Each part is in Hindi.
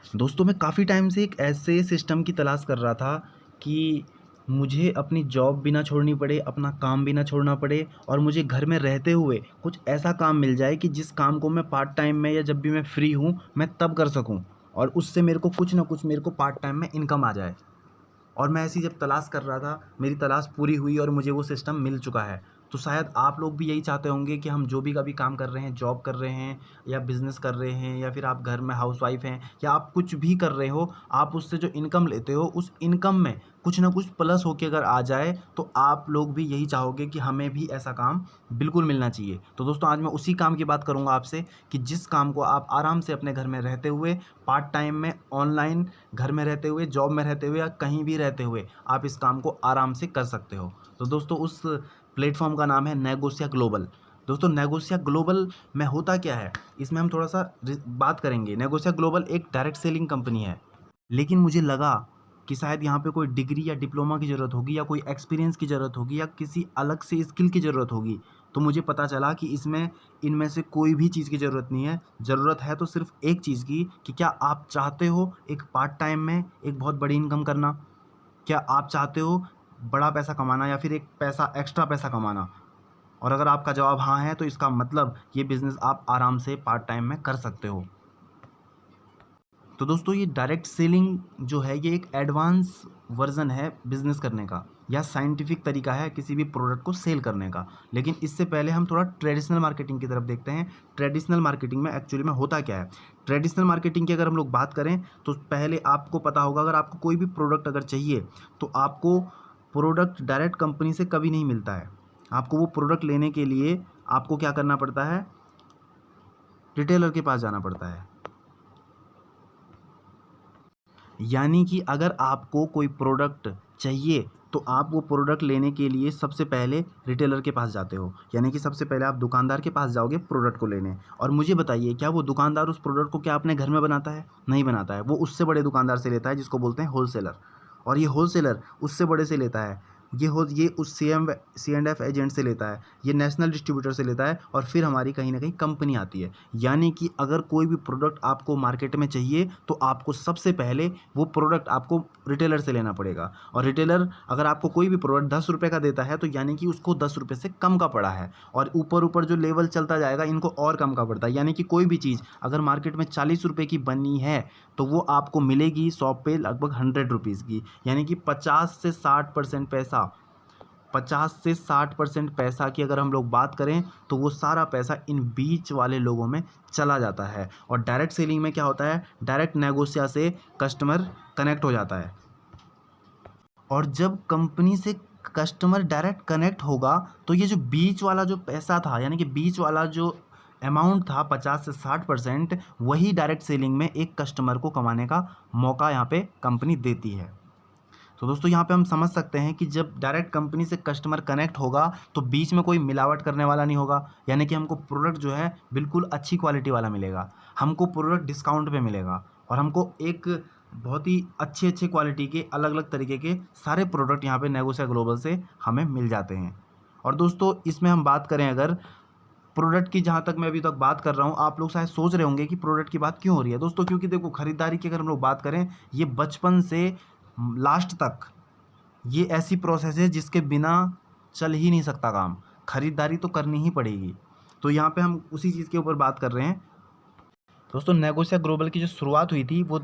दोस्तों मैं काफ़ी टाइम से एक ऐसे सिस्टम की तलाश कर रहा था कि मुझे अपनी जॉब भी ना छोड़नी पड़े, अपना काम भी ना छोड़ना पड़े और मुझे घर में रहते हुए कुछ ऐसा काम मिल जाए कि जिस काम को मैं पार्ट टाइम में या जब भी मैं फ्री हूँ मैं तब कर सकूँ और उससे मेरे को कुछ ना कुछ मेरे को पार्ट टाइम में इनकम आ जाए। और मैं ऐसी जब तलाश कर रहा था, मेरी तलाश पूरी हुई और मुझे वो सिस्टम मिल चुका है। तो शायद आप लोग भी यही चाहते होंगे कि हम जो भी कभी काम कर रहे हैं, जॉब कर रहे हैं या बिज़नेस कर रहे हैं या फिर आप घर में हाउसवाइफ़ हैं या आप कुछ भी कर रहे हो, आप उससे जो इनकम लेते हो, उस इनकम में कुछ ना कुछ प्लस होके अगर आ जाए, तो आप लोग भी यही चाहोगे कि हमें भी ऐसा काम बिल्कुल मिलना चाहिए। तो दोस्तों आज मैं उसी काम की बात करूँगा आपसे कि जिस काम को आप आराम से अपने घर में रहते हुए, पार्ट टाइम में, ऑनलाइन, घर में रहते हुए, जॉब में रहते हुए या कहीं भी रहते हुए आप इस काम को आराम से कर सकते हो। तो दोस्तों उस प्लेटफ़ॉर्म का नाम है नेगोशिया ग्लोबल। दोस्तों नेगोशिया ग्लोबल में होता क्या है, इसमें हम थोड़ा-सा बात करेंगे। नेगोशिया ग्लोबल एक डायरेक्ट सेलिंग कंपनी है। लेकिन मुझे लगा कि शायद यहाँ पे कोई डिग्री या डिप्लोमा की ज़रूरत होगी या कोई एक्सपीरियंस की ज़रूरत होगी या किसी अलग से स्किल की ज़रूरत होगी। तो मुझे पता चला कि इसमें इनमें से कोई भी चीज़ की ज़रूरत नहीं है। ज़रूरत है तो सिर्फ़ एक चीज़ की कि क्या आप चाहते हो एक पार्ट टाइम में एक बहुत बड़ी इनकम करना? क्या आप चाहते हो बड़ा पैसा कमाना या फिर एक पैसा एक्स्ट्रा पैसा कमाना? और अगर आपका जवाब हाँ है तो इसका मतलब ये बिज़नेस आप आराम से पार्ट टाइम में कर सकते हो। तो दोस्तों ये डायरेक्ट सेलिंग जो है ये एक एडवांस वर्ज़न है बिज़नेस करने का या साइंटिफिक तरीका है किसी भी प्रोडक्ट को सेल करने का। लेकिन इससे पहले हम थोड़ा ट्रेडिशनल मार्केटिंग की तरफ देखते हैं। ट्रेडिशनल मार्केटिंग में एक्चुअली में होता क्या है? ट्रेडिशनल मार्केटिंग की अगर हम लोग बात करें तो पहले आपको पता होगा अगर आपको कोई भी प्रोडक्ट अगर चाहिए तो आपको प्रोडक्ट डायरेक्ट कंपनी से कभी नहीं मिलता है। आपको वो प्रोडक्ट लेने के लिए आपको क्या करना पड़ता है? रिटेलर के पास जाना पड़ता है। यानी कि अगर आपको कोई प्रोडक्ट चाहिए तो आप वो प्रोडक्ट लेने के लिए सबसे पहले रिटेलर के पास जाते हो। यानी कि सबसे पहले आप दुकानदार के पास जाओगे प्रोडक्ट को लेने। और मुझे बताइए क्या वो दुकानदार उस प्रोडक्ट को क्या अपने घर में बनाता है? नहीं बनाता है। वो उससे बड़े दुकानदार से लेता है जिसको बोलते हैं होलसेलर। और ये होलसेलर उससे बड़े से लेता है। ये उस सी एंड एफ एजेंट से लेता है, ये नेशनल डिस्ट्रीब्यूटर से लेता है और फिर हमारी कहीं न कहीं कंपनी आती है। यानी कि अगर कोई भी प्रोडक्ट आपको मार्केट में चाहिए तो आपको सबसे पहले वो प्रोडक्ट आपको रिटेलर से लेना पड़ेगा। और रिटेलर अगर आपको कोई भी प्रोडक्ट 10 रुपए का देता है तो यानी कि उसको 10 रुपए से कम का पड़ा है और ऊपर-ऊपर जो लेवल चलता जाएगा इनको और कम का पड़ता है। यानी कि कोई भी चीज़ अगर मार्केट में 40 रुपए की बनी है तो वो आपको मिलेगी शॉप पे लगभग 100 रुपीज़ की। यानी कि 50 से 60% पैसा की अगर हम लोग बात करें तो वो सारा पैसा इन बीच वाले लोगों में चला जाता है। और डायरेक्ट सेलिंग में क्या होता है? डायरेक्ट नेगोशिया से कस्टमर कनेक्ट हो जाता है। और जब कंपनी से कस्टमर डायरेक्ट कनेक्ट होगा तो ये जो बीच वाला जो पैसा था यानी कि बीच वाला जो अमाउंट था 50 से 60% वही डायरेक्ट सेलिंग में एक कस्टमर को कमाने का मौका यहाँ पे कंपनी देती है। तो दोस्तों यहाँ पे हम समझ सकते हैं कि जब डायरेक्ट कंपनी से कस्टमर कनेक्ट होगा तो बीच में कोई मिलावट करने वाला नहीं होगा। यानी कि हमको प्रोडक्ट जो है बिल्कुल अच्छी क्वालिटी वाला मिलेगा, हमको प्रोडक्ट डिस्काउंट पे मिलेगा और हमको एक बहुत ही अच्छे अच्छे क्वालिटी के अलग अलग तरीके के सारे प्रोडक्ट यहाँ पे नेगोशिया ग्लोबल से हमें मिल जाते हैं। और दोस्तों इसमें हम बात करें अगर प्रोडक्ट की, जहाँ तक मैं अभी तक बात कर रहा हूँ, आप लोग शायद सोच रहे होंगे कि प्रोडक्ट की बात क्यों हो रही है दोस्तों, क्योंकि देखो खरीदारी की अगर हम लोग बात करें ये बचपन से लास्ट तक ये ऐसी प्रोसेस है जिसके बिना चल ही नहीं सकता काम। खरीदारी तो करनी ही पड़ेगी। तो यहाँ पे हम उसी चीज़ के ऊपर बात कर रहे हैं। दोस्तों नेगोशिया ग्लोबल की जो शुरुआत हुई थी वो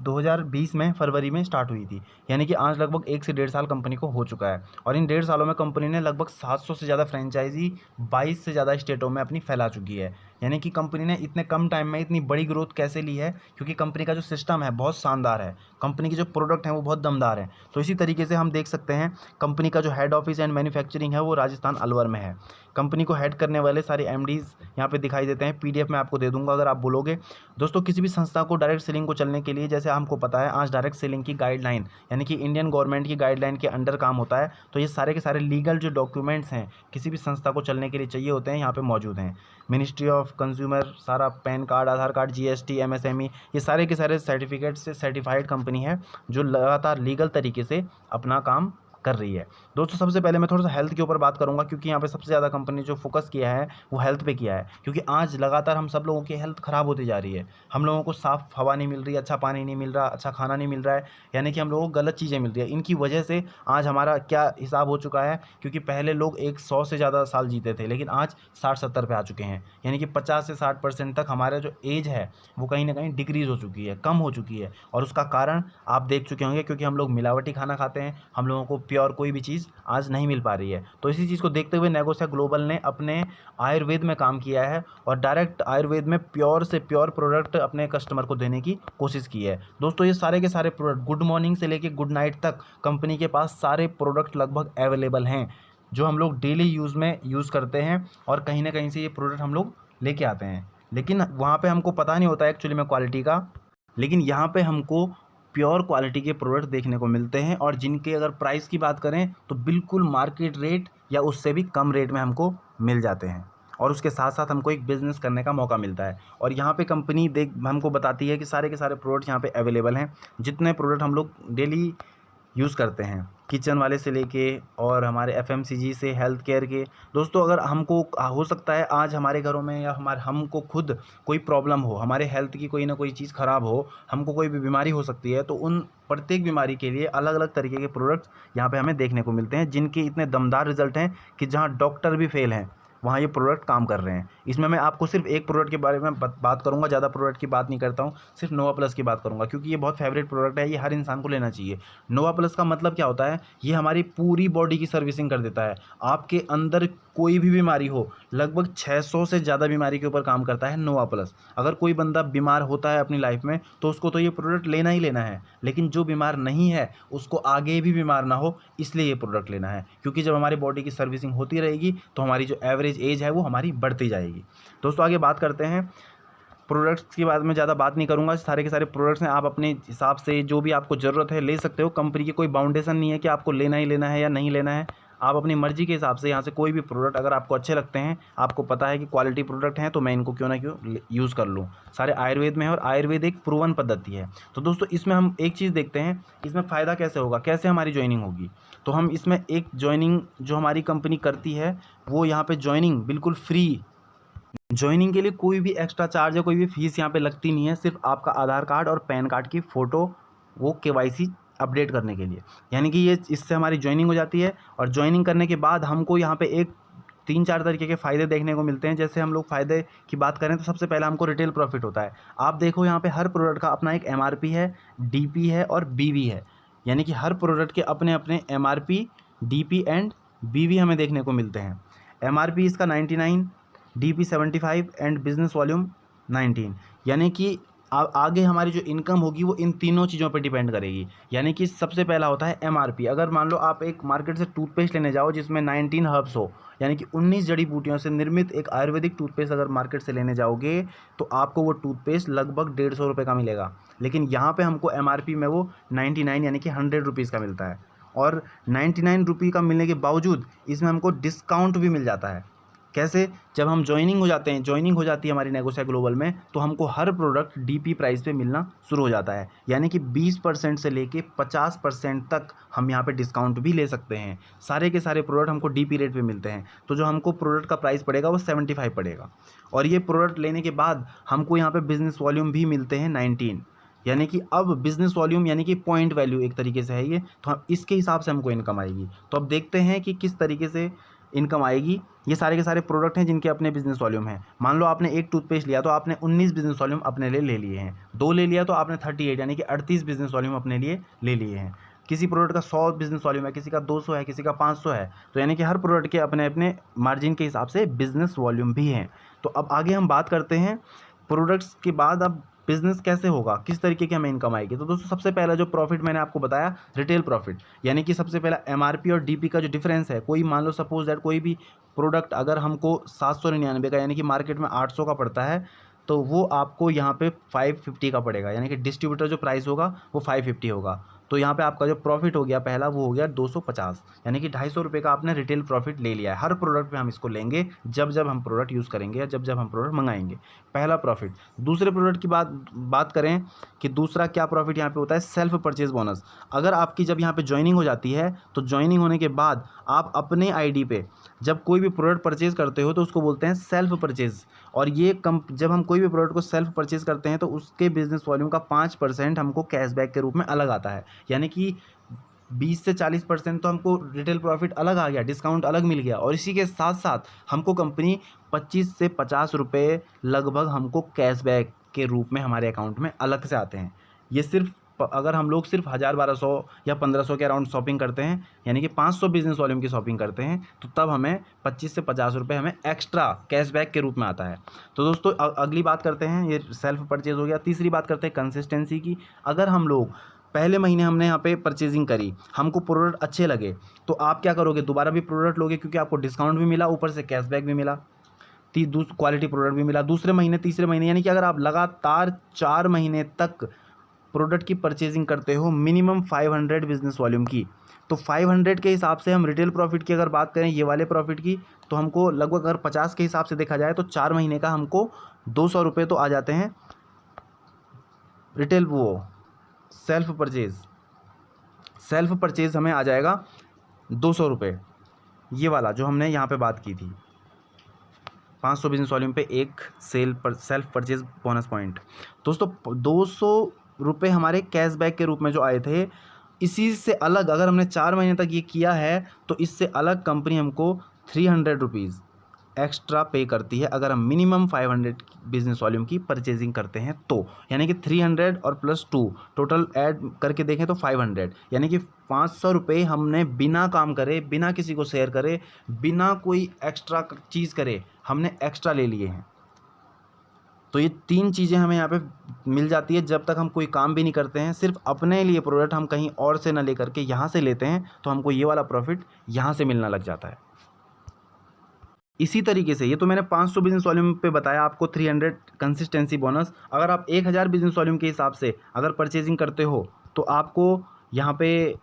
2020 में फरवरी में स्टार्ट हुई थी। यानी कि आज लगभग 1 से 1.5 साल कंपनी को हो चुका है और इन 1.5 सालों में कंपनी ने लगभग 700 से ज़्यादा फ्रेंचाइजी 22 से ज़्यादा स्टेटों में अपनी फैला चुकी है। यानी कि कंपनी ने इतने कम टाइम में इतनी बड़ी ग्रोथ कैसे ली है? क्योंकि कंपनी का जो सिस्टम है बहुत शानदार है, कंपनी के जो प्रोडक्ट हैं वो बहुत दमदार हैं। तो इसी तरीके से हम देख सकते हैं कंपनी का जो हेड ऑफिस एंड मैन्युफैक्चरिंग है वो राजस्थान अलवर में है। कंपनी को हेड करने वाले सारे एमडीज़ यहाँ पे दिखाई देते हैं। पीडीएफ में आपको दे दूंगा अगर आप बोलोगे। दोस्तों किसी भी संस्था को डायरेक्ट सेलिंग को चलने के लिए, जैसे हमको पता है आज डायरेक्ट सेलिंग की गाइडलाइन यानी कि इंडियन गवर्नमेंट की गाइडलाइन के अंडर काम होता है। तो ये सारे के सारे लीगल जो डॉक्यूमेंट्स हैं किसी भी संस्था को चलने के लिए चाहिए होते हैं यहाँ पे मौजूद हैं। मिनिस्ट्री ऑफ कंज्यूमर, सारा पैन कार्ड, आधार कार्ड, जीएसटी, एमएसएमई, ये सारे के सारे सर्टिफिकेट से सर्टिफाइड कंपनी है जो लगातार लीगल तरीके से अपना काम कर रही है। दोस्तों सबसे पहले मैं थोड़ा सा हेल्थ के ऊपर बात करूंगा, क्योंकि यहाँ पे सबसे ज़्यादा कंपनी जो फोकस किया है वो हेल्थ पे किया है, क्योंकि आज लगातार हम सब लोगों की हेल्थ ख़राब होती जा रही है। हम लोगों को साफ़ हवा नहीं मिल रही, अच्छा पानी नहीं मिल रहा, अच्छा खाना नहीं मिल रहा है, यानी कि हम लोगों को गलत चीज़ें मिल रही है। इनकी वजह से आज हमारा क्या हिसाब हो चुका है, क्योंकि पहले लोग 100 से ज़्यादा साल जीते थे, लेकिन आज 60-70 पे आ चुके हैं, यानी कि 50 से 60% तक हमारा जो एज है वो कहीं ना कहीं डिक्रीज़ हो चुकी है, कम हो चुकी है। और उसका कारण आप देख चुके होंगे, क्योंकि हम लोग मिलावटी खाना खाते हैं, हम लोगों को प्योर कोई भी चीज़ आज नहीं मिल पा रही है। तो इसी चीज़ को देखते हुए नेगोसिया ग्लोबल ने अपने आयुर्वेद में काम किया है और डायरेक्ट आयुर्वेद में प्योर से प्योर प्रोडक्ट अपने कस्टमर को देने की कोशिश की है। दोस्तों ये सारे के सारे प्रोडक्ट गुड मॉर्निंग से लेके गुड नाइट तक कंपनी के पास सारे प्रोडक्ट लगभग अवेलेबल हैं, जो हम लोग डेली यूज़ में यूज़ करते हैं, और कहीं ना कहीं से ये प्रोडक्ट हम लोग लेके आते हैं, लेकिन वहाँ पे हमको पता नहीं होता एक्चुअली में क्वालिटी का। लेकिन यहाँ पे हमको प्योर क्वालिटी के प्रोडक्ट देखने को मिलते हैं, और जिनके अगर प्राइस की बात करें तो बिल्कुल मार्केट रेट या उससे भी कम रेट में हमको मिल जाते हैं, और उसके साथ साथ हमको एक बिज़नेस करने का मौका मिलता है। और यहाँ पे कंपनी हमको बताती है कि सारे के सारे प्रोडक्ट यहाँ पे अवेलेबल हैं, जितने प्रोडक्ट हम लोग डेली यूज़ करते हैं, किचन वाले से लेके और हमारे एफएमसीजी से हेल्थ केयर के। दोस्तों अगर हमको हो सकता है आज हमारे घरों में या हमको खुद कोई प्रॉब्लम हो, हमारे हेल्थ की कोई ना कोई चीज़ ख़राब हो, हमको कोई भी बीमारी हो सकती है, तो उन प्रत्येक बीमारी के लिए अलग अलग तरीके के प्रोडक्ट्स यहाँ पे हमें देखने को मिलते हैं, जिनके इतने दमदार रिजल्ट हैं कि जहाँ डॉक्टर भी फेल हैं वहाँ ये प्रोडक्ट काम कर रहे हैं। इसमें मैं आपको सिर्फ एक प्रोडक्ट के बारे में बात करूँगा, ज़्यादा प्रोडक्ट की बात नहीं करता हूँ, सिर्फ नोवा प्लस की बात करूँगा, क्योंकि ये बहुत फेवरेट प्रोडक्ट है, ये हर इंसान को लेना चाहिए। नोवा प्लस का मतलब क्या होता है, ये हमारी पूरी बॉडी की सर्विसिंग कर देता है। आपके अंदर कोई भी बीमारी हो, लगभग 600 से ज़्यादा बीमारी के ऊपर काम करता है नोवा प्लस। अगर कोई बंदा बीमार होता है अपनी लाइफ में तो उसको तो ये प्रोडक्ट लेना ही लेना है, लेकिन जो बीमार नहीं है उसको आगे भी बीमार ना हो, इसलिए ये प्रोडक्ट लेना है, क्योंकि जब हमारी बॉडी की सर्विसिंग होती रहेगी तो हमारी जो एवरेज एज है वो हमारी बढ़ती जाएगी। दोस्तों आगे बात करते हैं प्रोडक्ट्स की। बाद में ज़्यादा बात नहीं करूँगा, सारे के सारे प्रोडक्ट्स हैं, आप अपने हिसाब से जो भी आपको ज़रूरत है ले सकते हो। कंपनी की कोई बाउंडेशन नहीं है कि आपको लेना ही लेना है या नहीं लेना है, आप अपनी मर्ज़ी के हिसाब से यहाँ से कोई भी प्रोडक्ट अगर आपको अच्छे लगते हैं, आपको पता है कि क्वालिटी प्रोडक्ट हैं, तो मैं इनको क्यों ना क्यों यूज़ कर लूँ। सारे आयुर्वेद में है और आयुर्वेद एक प्रूवन पद्धति है। तो दोस्तों इसमें हम एक चीज़ देखते हैं, इसमें फ़ायदा कैसे होगा, कैसे हमारी ज्वाइनिंग होगी। तो हम इसमें एक ज्वाइनिंग जो हमारी कंपनी करती है वो यहाँ पर ज्वाइनिंग बिल्कुल फ्री, ज्वाइनिंग के लिए कोई भी एक्स्ट्रा चार्ज या कोई भी फ़ीस यहाँ पे लगती नहीं है, सिर्फ आपका आधार कार्ड और पैन कार्ड की फ़ोटो वो केवाईसी अपडेट करने के लिए, यानी कि ये इससे हमारी ज्वाइनिंग हो जाती है। और ज्वाइनिंग करने के बाद हमको यहाँ पे एक 3-4 तरीके के फ़ायदे देखने को मिलते हैं। जैसे हम लोग फ़ायदे की बात करें तो सबसे पहले हमको रिटेल प्रॉफिट होता है। आप देखो यहाँ पे हर प्रोडक्ट का अपना एक एमआरपी है, डीपी है और बीवी है, यानी कि हर प्रोडक्ट के अपने अपने एमआरपी, डीपी एंड बीवी हमें देखने को मिलते हैं। एमआरपी इसका 99, डीपी 75 एंड बिजनेस वॉल्यूम 19, यानी कि आगे हमारी जो इनकम होगी वो इन तीनों चीज़ों पर डिपेंड करेगी। यानी कि सबसे पहला होता है एमआरपी। अगर मान लो आप एक मार्केट से टूथपेस्ट लेने जाओ जिसमें 19 हर्ब्स हो, यानी कि 19 जड़ी बूटियों से निर्मित एक आयुर्वेदिक टूथपेस्ट अगर मार्केट से लेने जाओगे तो आपको वो टूथपेस्ट लगभग 150 रुपये का मिलेगा। लेकिन यहाँ पर हमको एमआरपी में वो 99 यानी कि 100 रुपीज़ का मिलता है, और 99 रुपये का मिलने के बावजूद इसमें हमको डिस्काउंट भी मिल जाता है। कैसे, जब हम ज्वाइनिंग हो जाते हैं, ज्वाइनिंग हो जाती है हमारी नेगोशिया ग्लोबल में, तो हमको हर प्रोडक्ट डीपी प्राइस पे मिलना शुरू हो जाता है, यानी कि 20% से लेके 50% तक हम यहाँ पे डिस्काउंट भी ले सकते हैं। सारे के सारे प्रोडक्ट हमको डीपी रेट पे मिलते हैं, तो जो हमको प्रोडक्ट का प्राइस पड़ेगा वो 75 पड़ेगा। और ये प्रोडक्ट लेने के बाद हमको यहाँ पर बिज़नेस वॉल्यूम भी मिलते हैं 19, यानी कि अब बिज़नेस वॉल्यूम यानी कि पॉइंट वैल्यू एक तरीके से है ये, तो हम इसके हिसाब से हमको इनकम आएगी। तो अब देखते हैं कि किस तरीके से इनकम आएगी। ये सारे के सारे प्रोडक्ट हैं जिनके अपने बिजनेस वॉल्यूम है। मान लो आपने एक टूथपेस्ट लिया तो आपने 19 बिजनेस वॉल्यूम अपने लिए ले लिए हैं, 2 ले लिया तो आपने 38 यानी कि 38 बिजनेस वॉल्यूम अपने लिए ले लिए हैं। किसी प्रोडक्ट का 100 बिजनेस वॉल्यूम है, किसी का 200 है, किसी का 500 है, तो यानी कि हर प्रोडक्ट के अपने अपने मार्जिन के हिसाब से बिजनेस वॉल्यूम भी हैं। तो अब आगे हम बात करते हैं प्रोडक्ट्स के बाद अब बिज़नेस कैसे होगा, किस तरीके की हमें इनकम आएगी। तो दोस्तों सबसे पहला जो प्रॉफिट मैंने आपको बताया रिटेल प्रॉफिट, यानी कि सबसे पहला एमआरपी और डीपी का जो डिफरेंस है, कोई मान लो सपोज दैट कोई भी प्रोडक्ट अगर हमको 799 का यानी कि मार्केट में 800 का पड़ता है, तो वो आपको यहाँ पे 550 का पड़ेगा, यानी कि डिस्ट्रीब्यूटर जो प्राइस होगा वो 550 होगा। तो यहाँ पे आपका जो प्रॉफिट हो गया पहला वो हो गया 250, यानी कि 250 रुपये का आपने रिटेल प्रॉफिट ले लिया है। हर प्रोडक्ट पे हम इसको लेंगे जब जब हम प्रोडक्ट यूज़ करेंगे या जब जब हम प्रोडक्ट मंगाएंगे, पहला प्रॉफिट। दूसरे प्रोडक्ट की बात करें कि दूसरा क्या प्रॉफिट यहाँ पे होता है, सेल्फ परचेज बोनस। अगर आपकी जब यहाँ पे ज्वाइनिंग हो जाती है तो ज्वाइनिंग होने के बाद आप अपने आईडी पे जब कोई भी प्रोडक्ट परचेज करते हो तो उसको बोलते हैं सेल्फ परचेज। और ये जब हम कोई भी प्रोडक्ट को सेल्फ परचेज करते हैं तो उसके बिजनेस वॉल्यूम का 5% हमको कैशबैक के रूप में अलग आता है, यानी कि 20 से 40% तो हमको रिटेल प्रॉफिट अलग आ गया, डिस्काउंट अलग मिल गया। और इसी के साथ साथ हमको कंपनी 25 से 50 रुपये लगभग हमको कैशबैक के रूप में हमारे अकाउंट में अलग से आते हैं। ये सिर्फ अगर हम लोग सिर्फ 1000-1200 या 1500 के अराउंड शॉपिंग करते हैं, यानी कि 500 बिजनेस वॉल्यूम की शॉपिंग करते हैं, तो तब हमें 25 से 50 रुपये हमें एक्स्ट्रा कैशबैक के रूप में आता है। तो दोस्तों अगली बात करते हैं, ये सेल्फ परचेज हो गया। तीसरी बात करते हैं कंसिस्टेंसी की। अगर हम लोग पहले महीने हमने यहाँ पे परचेजिंग करी, हमको प्रोडक्ट अच्छे लगे, तो आप क्या करोगे, दोबारा भी प्रोडक्ट लोगे, क्योंकि आपको डिस्काउंट भी मिला, ऊपर से कैशबैक भी मिला, क्वालिटी प्रोडक्ट भी मिला। दूसरे महीने, तीसरे महीने, यानी कि अगर आप लगातार 4 महीने तक प्रोडक्ट की परचेजिंग करते हो मिनिमम 500 बिजनेस वॉल्यूम की, तो 500 के हिसाब से हम रिटेल प्रॉफिट की अगर बात करें, ये वाले प्रॉफिट की, तो हमको लगभग अगर 50 के हिसाब से देखा जाए तो 4 महीने का हमको 200 रुपये तो आ जाते हैं रिटेल वो सेल्फ परचेज हमें आ जाएगा 200 रुपये। ये वाला जो हमने यहाँ पे बात की थी, 500 बिजनेस वॉल्यूम पे एक सेल्फ परचेज बोनस पॉइंट। दोस्तों 200 रुपये हमारे कैशबैक के रूप में जो आए थे, इसी से अलग अगर हमने 4 महीने तक ये किया है तो इससे अलग कंपनी हमको 300 रुपीज़ एक्स्ट्रा पे करती है अगर हम मिनिमम 500 बिजनेस वॉल्यूम की परचेजिंग करते हैं तो, यानी कि 300 और +2 टोटल ऐड करके देखें तो 500, यानी कि 500 रुपये हमने बिना काम करे, बिना किसी को शेयर करे, बिना कोई एक्स्ट्रा चीज़ करे, हमने एक्स्ट्रा ले लिए हैं। तो ये 3 चीज़ें हमें यहाँ पे मिल जाती है जब तक हम कोई काम भी नहीं करते हैं। सिर्फ अपने लिए प्रोडक्ट हम कहीं और से ना लेकर के यहाँ से लेते हैं तो हमको ये वाला प्रॉफिट यहाँ से मिलना लग जाता है। इसी तरीके से ये तो मैंने 500 बिजनेस वॉल्यूम पे बताया आपको 300 कंसिस्टेंसी बोनस। अगर आप 1000 बिजनेस वॉल्यूम के हिसाब से अगर परचेजिंग करते हो तो आपको यहाँ पे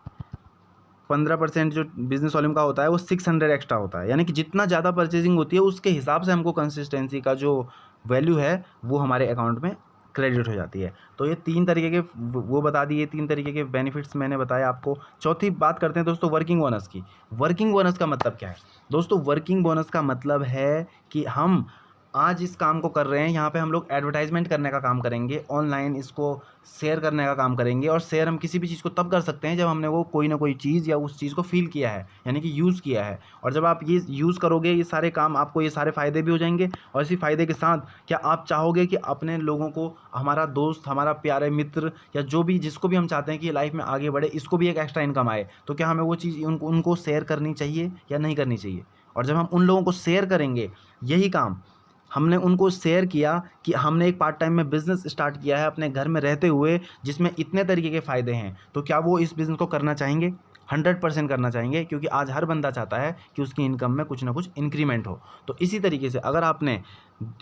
15% जो बिजनेस वॉल्यूम का होता है वो 600 एक्स्ट्रा होता है, यानी कि जितना ज़्यादा परचेजिंग होती है उसके हिसाब से हमको कंसिस्टेंसी का जो वैल्यू है वो हमारे अकाउंट में क्रेडिट हो जाती है। तो ये 3 तरीके के वो बता दिए, 3 तरीके के बेनिफिट्स मैंने बताया आपको। चौथी बात करते हैं दोस्तों वर्किंग बोनस की। वर्किंग बोनस का मतलब क्या है दोस्तों? वर्किंग बोनस का मतलब है कि हम आज इस काम को कर रहे हैं, यहाँ पे हम लोग एडवर्टाइजमेंट करने का काम करेंगे, ऑनलाइन इसको शेयर करने का काम करेंगे। और शेयर हम किसी भी चीज़ को तब कर सकते हैं जब हमने वो कोई ना कोई चीज़ या उस चीज़ को फील किया है, यानी कि यूज़ किया है। और जब आप ये यूज़ करोगे ये सारे काम, आपको ये सारे फ़ायदे भी हो जाएंगे। और इसी फ़ायदे के साथ क्या आप चाहोगे कि अपने लोगों को, हमारा दोस्त, हमारा प्यारे मित्र या जो भी, जिसको भी हम चाहते हैं कि लाइफ में आगे बढ़े, इसको भी एक एक्स्ट्रा इनकम आए, तो क्या हमें वो चीज़ उनको शेयर करनी चाहिए या नहीं करनी चाहिए? और जब हम उन लोगों को शेयर करेंगे, यही काम हमने उनको शेयर किया कि हमने एक पार्ट टाइम में बिज़नेस स्टार्ट किया है अपने घर में रहते हुए, जिसमें इतने तरीके के फ़ायदे हैं, तो क्या वो इस बिज़नेस को करना चाहेंगे? 100% करना चाहेंगे, क्योंकि आज हर बंदा चाहता है कि उसकी इनकम में कुछ ना कुछ इंक्रीमेंट हो। तो इसी तरीके से अगर आपने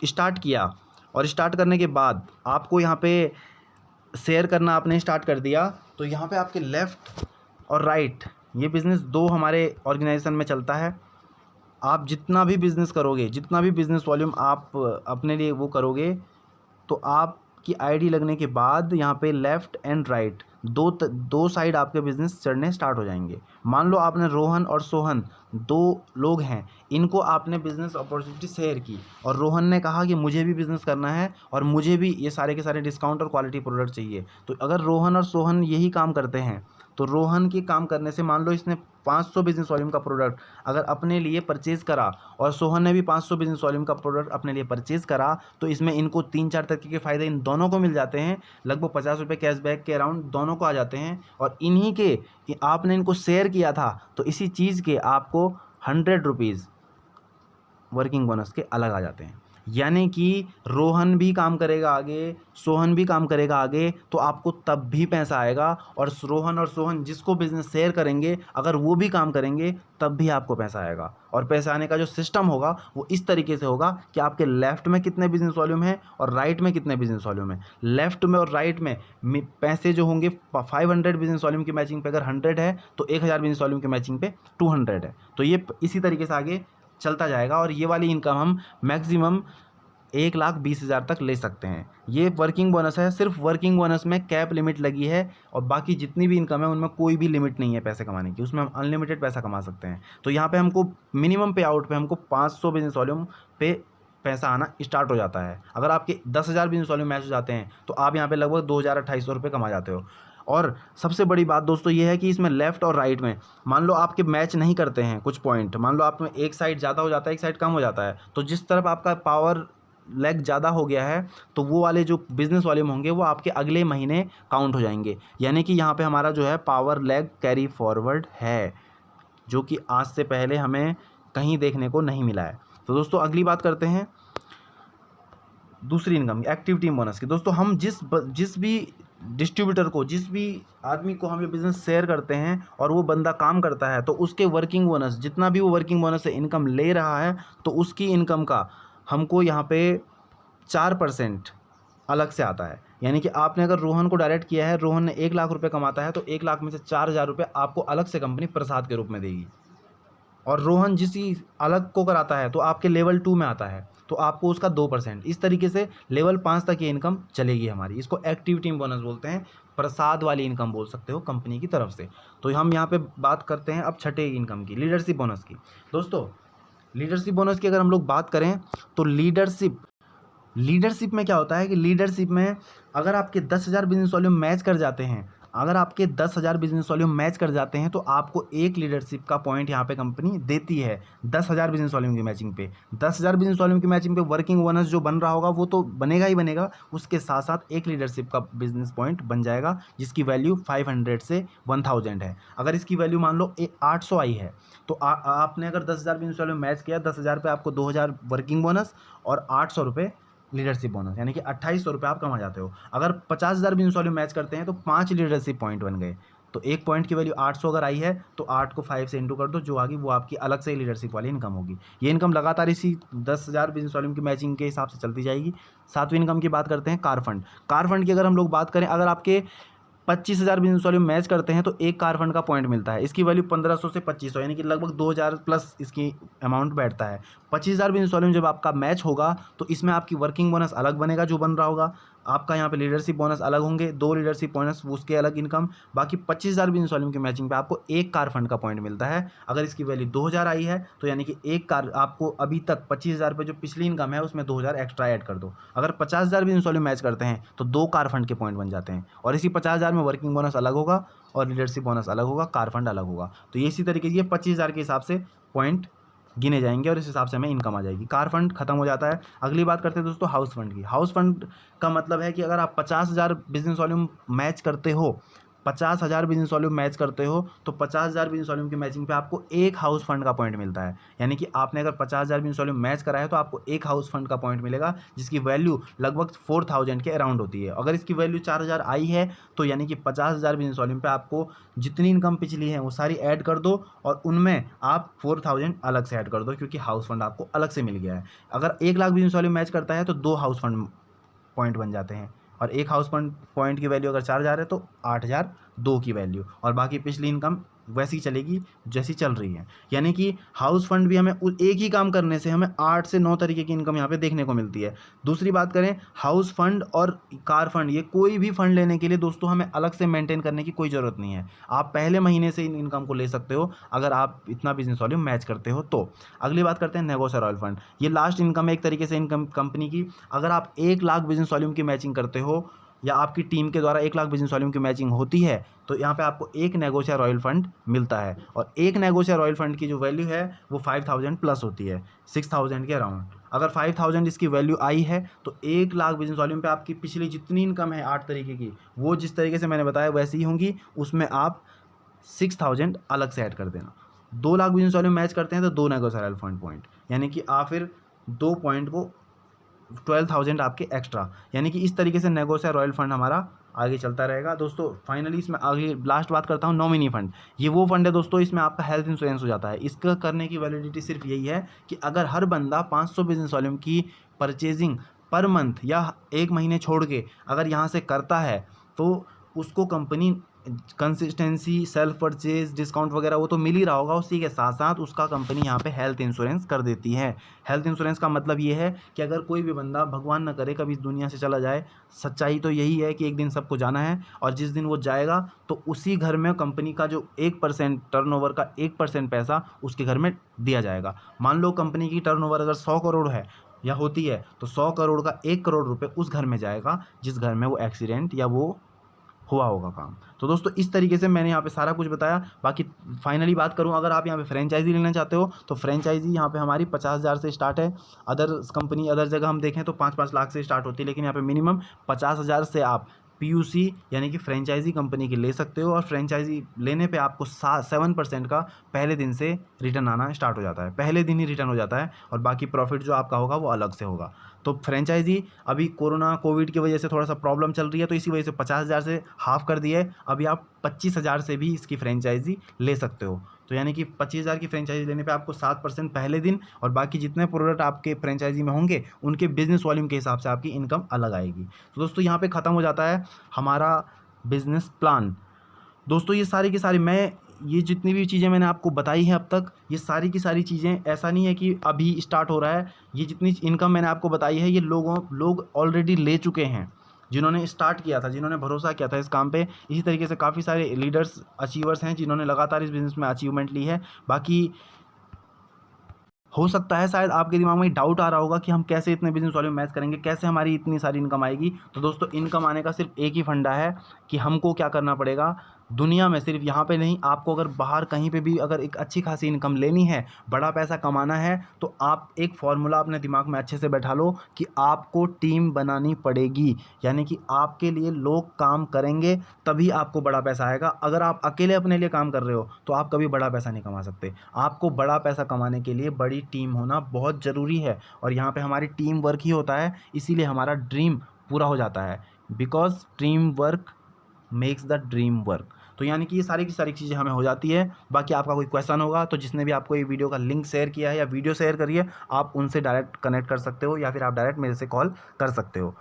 स्टार्ट किया और स्टार्ट करने के बाद आपको यहाँ पे शेयर करना आपने स्टार्ट कर दिया, तो यहाँ पे आपके लेफ़्ट और राइट ये बिज़नेस 2 हमारे ऑर्गेनाइजेशन में चलता है। आप जितना भी बिज़नेस करोगे, जितना भी बिज़नेस वॉल्यूम आप अपने लिए वो करोगे, तो आपकी आईडी लगने के बाद यहाँ पे लेफ़्ट एंड राइट दो साइड आपके बिज़नेस चढ़ने स्टार्ट हो जाएंगे। मान लो आपने रोहन और सोहन 2 लोग हैं, इनको आपने बिज़नेस अपॉर्चुनिटी शेयर की और रोहन ने कहा कि मुझे भी बिज़नेस करना है और मुझे भी ये सारे के सारे डिस्काउंट और क्वालिटी प्रोडक्ट चाहिए। तो अगर रोहन और सोहन यही काम करते हैं, तो रोहन के काम करने से मान लो इसने 500 बिजनेस वॉल्यूम का प्रोडक्ट अगर अपने लिए परचेज़ करा और सोहन ने भी 500 बिजनेस वॉल्यूम का प्रोडक्ट अपने लिए परचेज़ करा, तो इसमें इनको 3-4 तरीके के फ़ायदे इन दोनों को मिल जाते हैं। लगभग 50 रुपये कैशबैक के अराउंड दोनों को आ जाते हैं। और इन्हीं के कि आपने इनको शेयर किया था, तो इसी चीज़ के आपको 100 रुपीज़ वर्किंग बोनस के अलग आ जाते हैं। यानी कि रोहन भी काम करेगा आगे, सोहन भी काम करेगा आगे, तो आपको तब भी पैसा आएगा। और रोहन और सोहन जिसको बिज़नेस शेयर करेंगे, अगर वो भी काम करेंगे तब भी आपको पैसा आएगा। और पैसा आने का जो सिस्टम होगा वो इस तरीके से होगा कि आपके लेफ़्ट में कितने बिज़नेस वॉल्यूम है और राइट में कितने बिज़नेस वॉल्यूम है। लेफ़्ट में और राइट में पैसे जो होंगे 500 बिज़नेस वॉल्यूम की मैचिंग पे अगर 100 है तो 1000 बिज़नेस वॉल्यूम की मैचिंग पे 200 है। तो ये इसी तरीके से आगे चलता जाएगा और ये वाली इनकम हम मैक्सिमम 1,20,000 तक ले सकते हैं। ये वर्किंग बोनस है, सिर्फ वर्किंग बोनस में कैप लिमिट लगी है और बाकी जितनी भी इनकम है उनमें कोई भी लिमिट नहीं है पैसे कमाने की, उसमें हम अनलिमिटेड पैसा कमा सकते हैं। तो यहाँ पे हमको मिनिमम पे आउट पे हमको 500 बिजनेस वॉल्यूम पे पैसा आना स्टार्ट हो जाता है। अगर आपके 10,000 बिजनेस वॉल्यूम मैच हो जाते हैं तो आप यहाँ पे लगभग 2,2800 रुपये कमा जाते हो। और सबसे बड़ी बात दोस्तों ये है कि इसमें लेफ़्ट और राइट में मान लो आपके मैच नहीं करते हैं कुछ पॉइंट, मान लो आप में एक साइड ज़्यादा हो जाता है एक साइड कम हो जाता है, तो जिस तरफ आपका पावर लेग ज़्यादा हो गया है तो वो वाले जो बिज़नेस वॉल्यूम होंगे वो आपके अगले महीने काउंट हो जाएंगे। यानी कि यहाँ पे हमारा जो है पावर लेग कैरी फॉरवर्ड है, जो कि आज से पहले हमें कहीं देखने को नहीं मिला है। तो दोस्तों अगली बात करते हैं दूसरी इनकम एक्टिव टीम बोनस की। दोस्तों हम जिस भी डिस्ट्रीब्यूटर को, जिस भी आदमी को हम ये बिज़नेस शेयर करते हैं और वो बंदा काम करता है तो उसके वर्किंग बोनस, जितना भी वो वर्किंग बोनस से इनकम ले रहा है तो उसकी इनकम का हमको यहाँ पे 4% अलग से आता है। यानी कि आपने अगर रोहन को डायरेक्ट किया है, रोहन ने 1 लाख रुपये कमाता है तो 1 लाख में से 4,000 रुपये आपको अलग से कंपनी प्रसाद के रूप में देगी। और रोहन जिसी अलग को कराता है तो आपके लेवल 2 में आता है तो आपको उसका 2%। इस तरीके से लेवल 5 तक ये इनकम चलेगी हमारी। इसको एक्टिव टीम बोनस बोलते हैं, प्रसाद वाली इनकम बोल सकते हो कंपनी की तरफ से। तो हम यहाँ पे बात करते हैं अब छठे इनकम की, लीडरशिप बोनस की। दोस्तों लीडरशिप बोनस की अगर हम लोग बात करें तो लीडरशिप में क्या होता है कि लीडरशिप में अगर आपके 10,000 बिजनेस वॉल्यूम मैच कर जाते हैं, अगर आपके 10,000 बिजनेस वॉल्यूम मैच कर जाते हैं तो आपको एक लीडरशिप का पॉइंट यहाँ पे कंपनी देती है 10,000 बिजनेस वॉल्यूम की मैचिंग पे। 10,000 बिजनेस वॉल्यूम की मैचिंग पे वर्किंग बोनस जो बन रहा होगा वो तो बनेगा ही बनेगा, उसके साथ साथ एक लीडरशिप का बिजनेस पॉइंट बन जाएगा जिसकी वैल्यू 500 से 1000 है। अगर इसकी वैल्यू मान लो 800 आई है तो आपने अगर 10,000 बिजनेस वॉल्यूम मैच किया, 10,000 पे आपको 2,000 वर्किंग बोनस और 800 रुपये लीडरशिप बोनस, यानी कि 2800 रुपये आप कमा जाते हो। अगर 50,000 बिजनेस वॉल्यूम मैच करते हैं तो 5 लीडरशिप पॉइंट बन गए। तो एक पॉइंट की वैल्यू 800 अगर आई है तो 8 को 5 से इंटू कर दो, जो आगी वो आपकी अलग से लीडरशिप वाली इनकम होगी। ये इनकम लगातार इसी 10,000 बिजनेस वॉल्यूम की मैचिंग के हिसाब से चलती जाएगी। सातवीं इनकम की बात करते हैं कार फंड। कार फंड की अगर हम लोग बात करें, अगर आपके 25,000 बिजनेस वॉल्यूम मैच करते हैं तो एक कार फंड का पॉइंट मिलता है। इसकी वैल्यू 1500 से 2500 यानी कि लगभग 2,000 प्लस इसकी अमाउंट बैठता है। 25,000 बिजनेस वॉल्यूम जब आपका मैच होगा तो इसमें आपकी वर्किंग बोनस अलग बनेगा जो बन रहा होगा, आपका यहाँ पे लीडरशिप बोनस अलग होंगे, 2 लीडरशिप बोनस उसके अलग इनकम। बाकी 25,000 बिजनेस वॉल्यूम की मैचिंग पे आपको एक कार फंड का पॉइंट मिलता है। अगर इसकी वैल्यू 2,000 आई है तो यानी कि एक कार आपको अभी तक 25,000 पे जो पिछली इनकम है उसमें 2,000 एक्स्ट्रा ऐड कर दो। अगर 50,000 बिजनेस वॉल्यूम मैच करते हैं तो 2 कार फंड के पॉइंट बन जाते हैं और इसी 50,000 में वर्किंग बोनस अलग होगा और लीडरशिप बोनस अलग होगा, कार फंड अलग होगा। तो ये इसी तरीके से ये 25,000 के हिसाब से पॉइंट गिने जाएंगे और इस हिसाब से हमें इनकम आ जाएगी। कार फंड खत्म हो जाता है। अगली बात करते हैं दोस्तों हाउस फंड की। हाउस फंड का मतलब है कि अगर आप 50,000 बिजनेस वॉल्यूम मैच करते हो, 50,000 बिजनेस वॉल्यूम मैच करते हो तो 50,000 बिजनेस वॉल्यूम की मैचिंग पे आपको एक हाउस फंड का पॉइंट मिलता है। यानी कि आपने अगर 50,000 बिजनेस वॉल्यूम मैच करा है तो आपको एक हाउस फंड का पॉइंट मिलेगा जिसकी वैल्यू लगभग 4,000 के अराउंड होती है। अगर इसकी वैल्यू 4,000 आई है तो यानी कि 50,000 बिजनेस वॉल्यूम पे आपको जितनी इनकम पिछली है वो सारी ऐड कर दो और उनमें आप 4,000 अलग से ऐड कर दो क्योंकि हाउस फंड आपको अलग से मिल गया है। अगर 1 लाख बिजनेस वॉल्यूम मैच करता है तो 2 हाउस फंड पॉइंट बन जाते हैं और एक हाउस फंड पॉइंट की वैल्यू अगर 4,000 है तो 8,002 की वैल्यू और बाकी पिछली इनकम वैसी चलेगी जैसी चल रही है। यानी कि हाउस फंड भी हमें एक ही काम करने से हमें 8 से 9 तरीके की इनकम यहाँ पे देखने को मिलती है। दूसरी बात करें हाउस फंड और कार फंड, ये कोई भी फंड लेने के लिए दोस्तों हमें अलग से मेंटेन करने की कोई ज़रूरत नहीं है। आप पहले महीने से इन इनकम को ले सकते हो अगर आप इतना बिजनेस वॉल्यूम मैच करते हो तो। अगली बात करते हैं नेगोशिया रॉयल फंड। ये लास्ट इनकम है एक तरीके से इनकम कंपनी की। अगर आप 1 लाख बिजनेस वॉल्यूम की मैचिंग करते हो या आपकी टीम के द्वारा 1 लाख बिजनेस वॉल्यूम की मैचिंग होती है तो यहाँ पे आपको एक नेगोशिया रॉयल फंड मिलता है और एक नेगोशिया रॉयल फंड की जो वैल्यू है वो 5,000 प्लस होती है, 6,000 के अराउंड। अगर 5,000 इसकी वैल्यू आई है तो 1 लाख बिजनेस वॉल्यूम पे आपकी पिछली जितनी इनकम है 8 तरीके की वो जिस तरीके से मैंने बताया वैसी ही होंगी, उसमें आप 6,000 अलग से ऐड कर देना। 2 लाख बिजनेस वॉल्यूम मैच करते हैं तो 2 नेगोशिया रॉयल फंड पॉइंट, यानी कि आप फिर 2 पॉइंट को 12,000 आपके एक्स्ट्रा। यानी कि इस तरीके से नेगोशिया रॉयल फंड हमारा आगे चलता रहेगा दोस्तों। फाइनली इसमें आगे लास्ट बात करता हूँ, नॉमिनी फंड। ये वो फंड है दोस्तों, इसमें आपका हेल्थ इंश्योरेंस हो जाता है। इसका करने की वैलिडिटी सिर्फ यही है कि अगर हर बंदा 500 बिजनेस वॉल्यूम की परचेजिंग पर मंथ या 1 महीने छोड़ के अगर यहाँ से करता है तो उसको company consistency, self purchase, discount वगैरह वो तो मिल ही रहा होगा, उसी के साथ साथ उसका कंपनी यहाँ पे हेल्थ इंश्योरेंस कर देती है। हेल्थ इंश्योरेंस का मतलब ये है कि अगर कोई भी बंदा भगवान न करे कभी इस दुनिया से चला जाए, सच्चाई तो यही है कि एक दिन सबको जाना है, और जिस दिन वो जाएगा तो उसी घर में कंपनी का जो 1% टर्नओवर का 1% पैसा उसके घर में दिया जाएगा। मान लो कंपनी की टर्नओवर अगर 100 करोड़ है या होती है तो 100 करोड़ का 1 करोड़ रुपये उस घर में जाएगा जिस घर में वो एक्सीडेंट या वो हुआ होगा काम। तो दोस्तों इस तरीके से मैंने यहाँ पे सारा कुछ बताया। बाकी फाइनली बात करूँ, अगर आप यहाँ पे फ्रेंचाइजी लेना चाहते हो तो फ्रेंचाइजी यहाँ पे हमारी 50,000 से स्टार्ट है। अदर कंपनी अदर जगह हम देखें तो 5-5 लाख से स्टार्ट होती है, लेकिन यहाँ पे मिनिमम 50,000 से आप पीयूसी यानी कि फ्रेंचाइजी कंपनी की ले सकते हो। और फ्रेंचाइजी लेने पे आपको 7% का पहले दिन से रिटर्न आना स्टार्ट हो जाता है, पहले दिन ही रिटर्न हो जाता है, और बाकी प्रॉफिट जो आपका होगा वो अलग से होगा। तो फ्रेंचाइजी अभी कोविड की वजह से थोड़ा सा प्रॉब्लम चल रही है, तो इसी वजह से 50,000 से हाफ कर दिए। अभी आप 25,000 से भी इसकी फ्रेंचाइजी ले सकते हो। तो यानी कि 25,000 की फ्रेंचाइजी लेने पे आपको 7% पहले दिन, और बाकी जितने प्रोडक्ट आपके फ्रेंचाइजी में होंगे उनके बिजनेस वॉल्यूम के हिसाब से आपकी इनकम अलग आएगी। तो दोस्तों यहाँ पे ख़त्म हो जाता है हमारा बिजनेस प्लान। दोस्तों ये सारी की सारी ये जितनी भी चीज़ें मैंने आपको बताई हैं अब तक, ये सारी की सारी चीज़ें, ऐसा नहीं है कि अभी स्टार्ट हो रहा है। ये जितनी इनकम मैंने आपको बताई है ये लोग ऑलरेडी ले चुके हैं, जिन्होंने स्टार्ट किया था, जिन्होंने भरोसा किया था इस काम पे। इसी तरीके से काफ़ी सारे लीडर्स, अचीवर्स हैं जिन्होंने लगातार इस बिज़नेस में अचीवमेंट ली है। बाकी हो सकता है शायद आपके दिमाग में डाउट आ रहा होगा कि हम कैसे इतने बिजनेस वॉल्यूम मैच करेंगे, कैसे हमारी इतनी सारी इनकम आएगी। तो दोस्तों इनकम आने का सिर्फ एक ही फंडा है कि हमको क्या करना पड़ेगा दुनिया में, सिर्फ यहाँ पे नहीं, आपको अगर बाहर कहीं पे भी अगर एक अच्छी खासी इनकम लेनी है, बड़ा पैसा कमाना है, तो आप एक फॉर्मूला अपने दिमाग में अच्छे से बैठा लो कि आपको टीम बनानी पड़ेगी। यानी कि आपके लिए लोग काम करेंगे तभी आपको बड़ा पैसा आएगा। अगर आप अकेले अपने लिए काम कर रहे हो तो आप कभी बड़ा पैसा नहीं कमा सकते। आपको बड़ा पैसा कमाने के लिए बड़ी टीम होना बहुत ज़रूरी है, और यहाँ पे हमारी टीम वर्क ही होता है, इसीलिए हमारा ड्रीम पूरा हो जाता है। Because team work makes the dream work. तो यानी कि ये सारी की सारी चीज़ें हमें हो जाती है। बाकी आपका कोई क्वेश्चन होगा तो जिसने भी आपको ये वीडियो का लिंक शेयर किया है या वीडियो शेयर करिए, आप उनसे डायरेक्ट कनेक्ट कर सकते हो, या फिर आप डायरेक्ट मेरे से कॉल कर सकते हो।